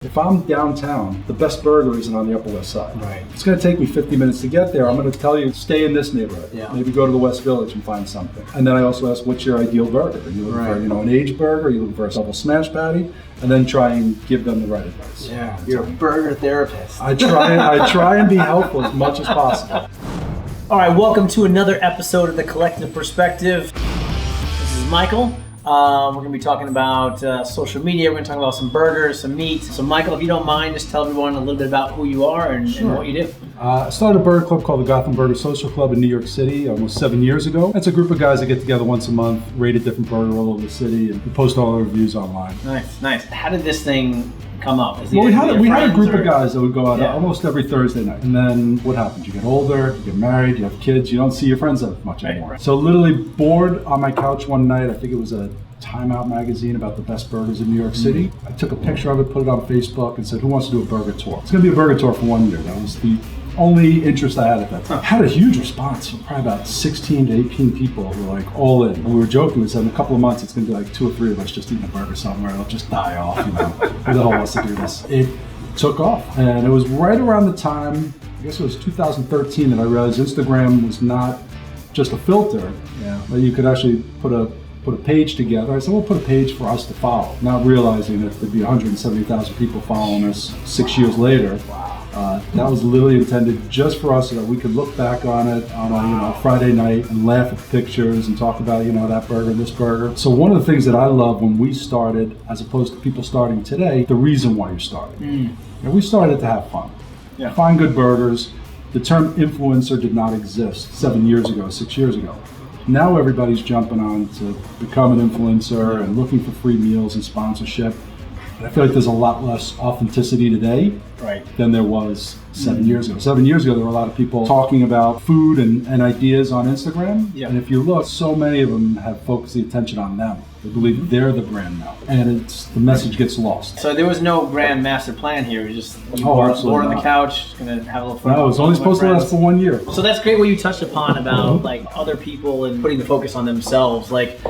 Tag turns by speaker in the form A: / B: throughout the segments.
A: If I'm downtown, the best burger isn't on the Upper West Side.
B: Right.
A: It's going to take me 50 minutes to get there. I'm going to tell you, stay in this neighborhood.
B: Yeah.
A: Maybe go to the West Village and find something. And then I also ask, what's your ideal burger? Are you looking for, an aged burger? Are you looking for a double smash patty? And then try and give them the right advice.
B: Yeah, you're a burger therapist.
A: I try and be helpful as much as possible.
B: All right, welcome to another episode of The Collective Perspective. This is Michael. We're going to be talking about social media. We're going to talk about some burgers, some meat. So Michael, if you don't mind, just tell everyone a little bit about who you are and what you do.
A: I started a burger club called the Gotham Burger Social Club in New York City almost 7 years ago. It's a group of guys that get together once a month, rate a different burger all over the city, and we post all our reviews online.
B: Nice. How did this thing come up?
A: Well, we had a group of guys that would go out almost every Thursday night. And then what happens? You get older, you get married, you have kids, you don't see your friends that much anymore.
B: Right.
A: So literally bored on my couch one night, I think it was a Time Out magazine about the best burgers in New York City. I took a picture of it, put it on Facebook, and said, who wants to do a burger tour? It's going to be a burger tour for 1 year. That was the only interest I had at that time. Had a huge response from probably about 16 to 18 people who were like all in. And we were joking, we said in a couple of months it's going to be like 2 or 3 of us just eating a burger somewhere. It'll just die off, Who the hell wants to do this? It took off. And it was right around the time, I guess it was 2013, that I realized Instagram was not just a filter, but you could actually put a page together. I said, we'll put a page for us to follow, not realizing that there'd be 170,000 people following us 6 years later. That was literally intended just for us so that we could look back on it on a Friday night and laugh at the pictures and talk about, that burger, this burger. So one of the things that I love when we started, as opposed to people starting today, the reason why you started. And we started to have fun. Find good burgers. The term influencer did not exist 7 years ago, 6 years ago. Now everybody's jumping on to become an influencer and looking for free meals and sponsorship. And I feel like there's a lot less authenticity today than there was 7 years ago. 7 years ago, there were a lot of people talking about food and ideas on Instagram. And if you look, so many of them have focused the attention on them. They believe they're the brand now. And the message gets lost.
B: So there was no grand master plan here. It was just bored on the couch, going to have a little fun.
A: No, it was only supposed to last for 1 year.
B: So that's great what you touched upon about like other people and putting the focus on themselves. Like,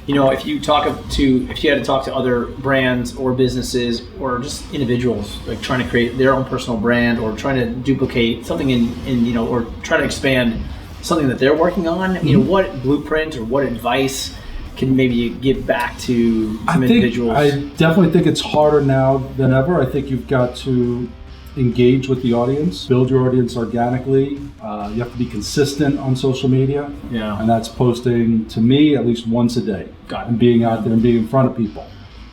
B: if you had to talk to other brands or businesses or just individuals, like trying to create their own personal brand or trying to duplicate something in or try to expand something that they're working on, what blueprint or what advice can maybe give back to some individuals?
A: I definitely think it's harder now than ever. I think you've got to engage with the audience, build your audience organically. You have to be consistent on social media. And that's posting, to me, at least once a day. And being out there and being in front of people.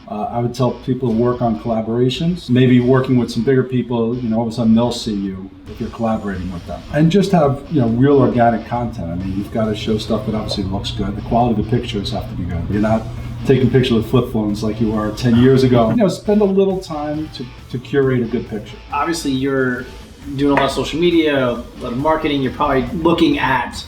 A: I would tell people to work on collaborations, maybe working with some bigger people, all of a sudden they'll see you if you're collaborating with them. And just have, real organic content. I mean, you've got to show stuff that obviously looks good. The quality of the pictures have to be good. You're not taking pictures with flip phones like you were 10 years ago. Spend a little time to curate a good picture.
B: Obviously, you're doing a lot of social media, a lot of marketing. You're probably looking at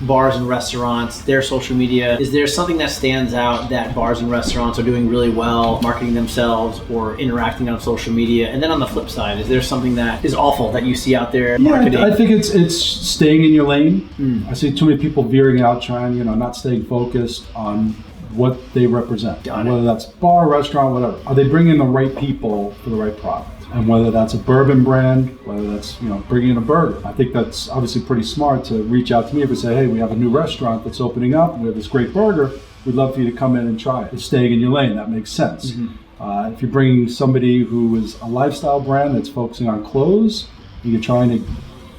B: bars and restaurants, their social media. Is there something that stands out that bars and restaurants are doing really well, marketing themselves or interacting on social media? And then on the flip side, is there something that is awful that you see out there marketing?
A: I think it's staying in your lane. I see too many people veering out, trying, not staying focused on what they represent. Whether that's bar, restaurant, whatever. Are they bringing the right people for the right product? And whether that's a bourbon brand, whether that's, bringing in a burger. I think that's obviously pretty smart to reach out to me and say, hey, we have a new restaurant that's opening up. We have this great burger. We'd love for you to come in and try it. It's staying in your lane. That makes sense. If you're bringing somebody who is a lifestyle brand that's focusing on clothes, and you're trying to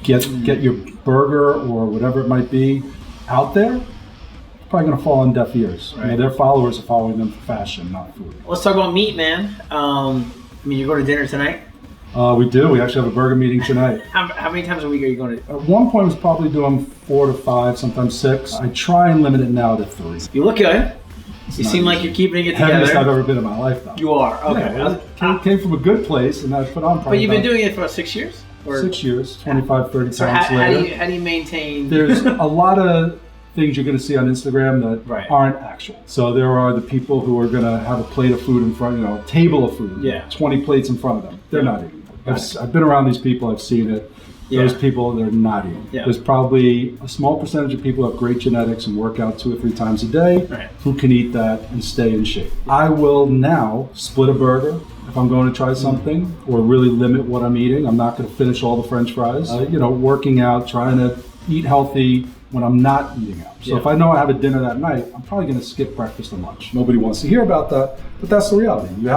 A: get your burger or whatever it might be out there, it's probably going to fall on deaf ears. Their followers are following them for fashion, not food.
B: Let's talk about meat, man. You're going to dinner tonight?
A: We do. We actually have a burger meeting tonight.
B: How many times a week are you going to?
A: At one point, I was probably doing 4 to 5, sometimes 6. I try and limit it now to 3.
B: You look good. You seem like you're keeping it together.
A: Heaviest I've ever been in my life, though.
B: You are? Okay.
A: Came from a good place, and I put on probably.
B: But you've been doing it for 6 years? Or?
A: 6 years, 25, 30 pounds
B: later. How do you maintain?
A: There's a lot of things you're going to see on Instagram that aren't actual. So there are the people who are going to have a plate of food in front, a table of food, 20 plates in front of them. They're not eating. I've been around these people. I've seen it. those people, they're not eating.
B: Yeah.
A: There's probably a small percentage of people who have great genetics and work out 2 or 3 times a day who can eat that and stay in shape. I will now split a burger if I'm going to try something, or really limit what I'm eating. I'm not going to finish all the French fries. Working out, trying to eat healthy when I'm not eating out. So if I know I have a dinner that night, I'm probably going to skip breakfast and lunch. Nobody wants to hear about that, but that's the reality. You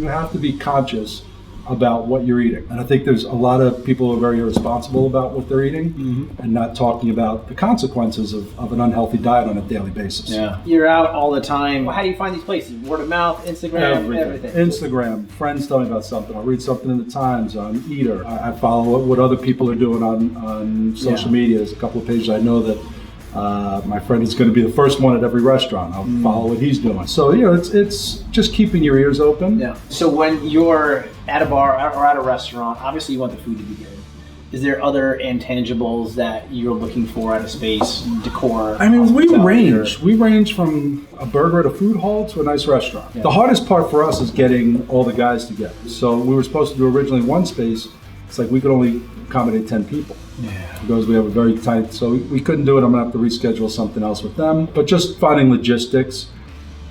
A: have to be conscious about what you're eating. And I think there's a lot of people who are very irresponsible about what they're eating and not talking about the consequences of an unhealthy diet on a daily basis.
B: Yeah. You're out all the time. How do you find these places? Word of mouth, Instagram, everything.
A: Instagram, friends tell me about something. I'll read something in the Times, on Eater. I follow what other people are doing on social media. There's a couple of pages I know that my friend is going to be the first one at every restaurant. I'll follow what he's doing. So, it's just keeping your ears open.
B: Yeah. So when you're at a bar or at a restaurant, obviously you want the food to be good. Is there other intangibles that you're looking for at a space, decor?
A: I mean, we range. We range from a burger at a food hall to a nice restaurant. Yeah. The hardest part for us is getting all the guys together. So we were supposed to do originally one space. It's like we could only accommodate 10 people.
B: Yeah.
A: Because we have a very tight, so we couldn't do it. I'm gonna have to reschedule something else with them. But just finding logistics,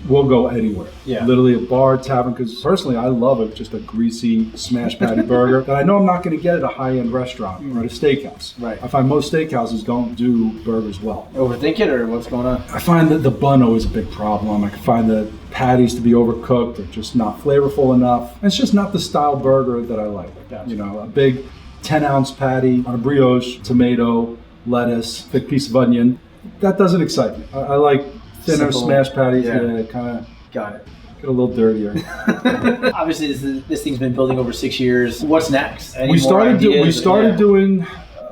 A: we'll go anywhere. Yeah. Literally a bar, tavern, because personally I love it, just a greasy smash patty burger that I know I'm not gonna get at a high-end restaurant or at a steakhouse.
B: Right.
A: I find most steakhouses don't do burgers well.
B: Overthink it, or what's going on?
A: I find that the bun always a big problem. I can find the patties to be overcooked or just not flavorful enough. And it's just not the style burger that I like. Gotcha. A big 10-ounce patty on a brioche, tomato, lettuce, thick piece of onion. That doesn't excite me. I like thinner smash patties. Yeah, kind of
B: got it.
A: Get a little dirtier.
B: Obviously, this thing's been building over 6 years. What's next?
A: We started doing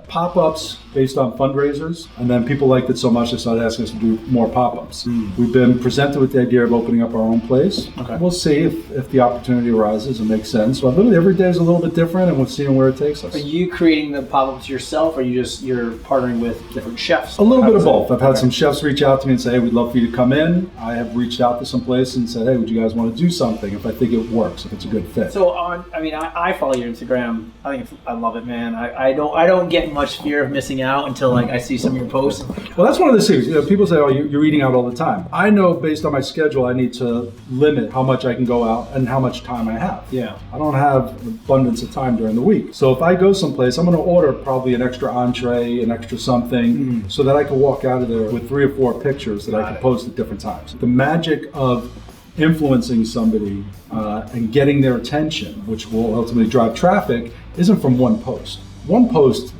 A: pop-ups based on fundraisers, and then people liked it so much they started asking us to do more pop-ups. We've been presented with the idea of opening up our own place. Okay. We'll see if the opportunity arises and makes sense. But literally every day is a little bit different, and we're seeing where it takes us.
B: Are you creating the pop-ups yourself, or you're partnering with different chefs?
A: A little bit of both. I've had some chefs reach out to me and say, hey, we'd love for you to come in. I have reached out to some place and said, hey, would you guys want to do something if I think it works, if it's a good fit?
B: So I follow your Instagram. I love it, man. I don't get much fear of missing out until I see some of your posts.
A: Well, that's one of the things. People say, "Oh, you're eating out all the time." I know based on my schedule, I need to limit how much I can go out and how much time I have.
B: Yeah,
A: I don't have an abundance of time during the week. So if I go someplace, I'm going to order probably an extra entree, an extra something, so that I can walk out of there with 3 or 4 pictures that I can post at different times. The magic of influencing somebody and getting their attention, which will ultimately drive traffic, isn't from one post. One post,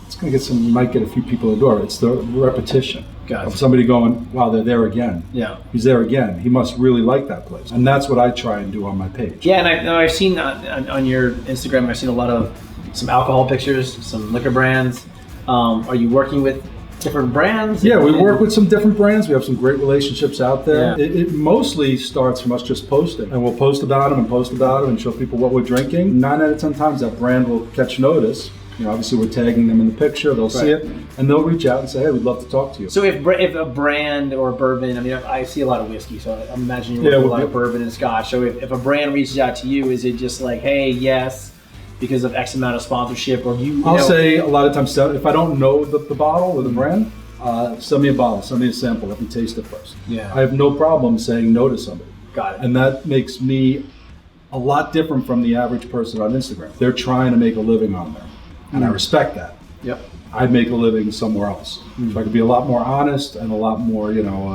A: it's going to get you might get a few people in the door. It's the repetition of somebody going, wow, they're there again. Yeah. He's there again. He must really like that place. And that's what I try and do on my page.
B: Yeah, and I've seen on your Instagram, I've seen a lot of some alcohol pictures, some liquor brands. Are you working with different brands?
A: Yeah, we work with some different brands. We have some great relationships out there. Yeah. It mostly starts from us just posting. And we'll post about them and show people what we're drinking. 9 out of 10 times that brand will catch notice. Obviously we're tagging them in the picture, they'll see it, and they'll reach out and say, hey, we'd love to talk to you.
B: So if a brand or a bourbon, I see a lot of whiskey, so I imagine you work with a lot of bourbon and scotch. So if a brand reaches out to you, is it just like, hey, yes, because of X amount of sponsorship, or I'll
A: say a lot of times, if I don't know the bottle or the brand, send me a bottle, send me a sample, let me taste it first. Yeah. I have no problem saying no to somebody.
B: Got it.
A: And that makes me a lot different from the average person on Instagram. They're trying to make a living on there. And I respect that.
B: Yep.
A: I'd make a living somewhere else. So I could be a lot more honest and a lot more,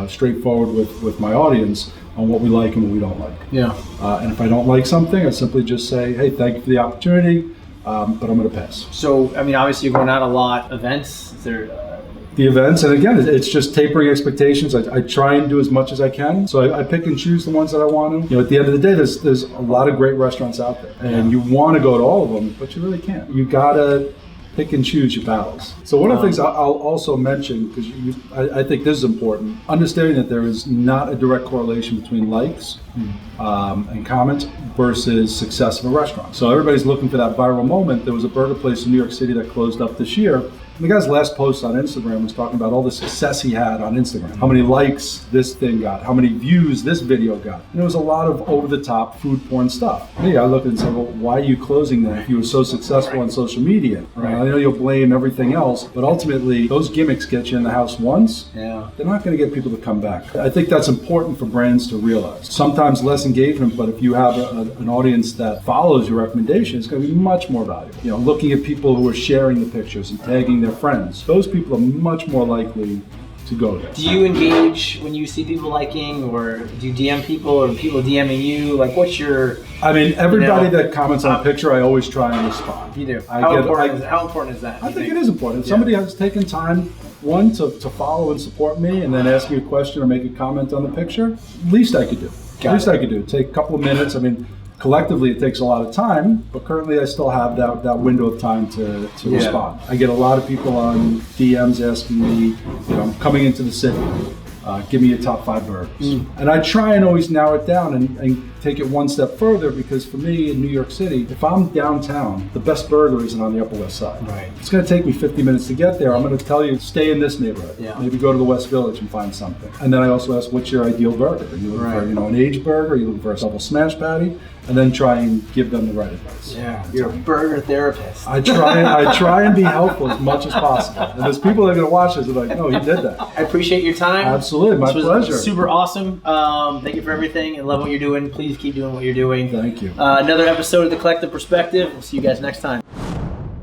A: straightforward with my audience on what we like and what we don't like.
B: Yeah.
A: And if I don't like something, I simply just say, hey, thank you for the opportunity, but I'm going to pass.
B: So, obviously you're going out a lot. Events? Is there...
A: The events, and again, it's just tapering expectations. I try and do as much as I can. So I pick and choose the ones that I want to. At the end of the day, there's a lot of great restaurants out there, and you want to go to all of them, but you really can't. You gotta pick and choose your battles. So one of the things I'll also mention, because I think this is important, understanding that there is not a direct correlation between likes and comments versus success of a restaurant. So everybody's looking for that viral moment. There was a burger place in New York City that closed up this year. And the guy's last post on Instagram was talking about all the success he had on Instagram. How many likes this thing got, how many views this video got. And it was a lot of over-the-top food porn stuff. Me, I look and say, well, why are you closing that if you were so successful on social media?
B: Right.
A: I know you'll blame everything else, but ultimately, those gimmicks get you in the house once.
B: Yeah.
A: They're not going to get people to come back. I think that's important for brands to realize. Sometimes less engagement, but if you have an audience that follows your recommendation, it's going to be much more valuable. You know, looking at people who are sharing the pictures and tagging their friends, those people are much more likely to go there.
B: Do you engage when you see people liking, or do you DM people, or people DMing you? Like, what's your...
A: I mean, everybody that comments on a picture, I always try and respond.
B: You do. How important is that?
A: I think it is important. If somebody has taken time, one, to follow and support me, and then ask me a question or make a comment on the picture, least I could do. Least I could do. Take a couple of minutes. I mean, collectively, it takes a lot of time, but currently I still have that window of time to respond. I get a lot of people on DMs asking me, you know, I'm coming into the city, give me your top 5 burgers. And I try and always narrow it down and take it one step further, because for me in New York City, if I'm downtown, the best burger isn't on the Upper West Side.
B: Right.
A: It's going to take me 50 minutes to get there. I'm going to tell you, stay in this neighborhood.
B: Yeah.
A: Maybe go to the West Village and find something. And then I also ask, what's your ideal burger? Are you looking for, you know, an aged burger? Are you looking for a double smash patty? And then try and give them the right advice.
B: Yeah, you're a burger therapist.
A: I try and be helpful as much as possible. And there's people that are going to watch this and are like, no, he did that.
B: I appreciate your time.
A: Absolutely, my pleasure.
B: Super awesome. Thank you for everything. I love what you're doing. Please keep doing what you're doing.
A: Thank you.
B: Another episode of The Collective Perspective. We'll see you guys next time.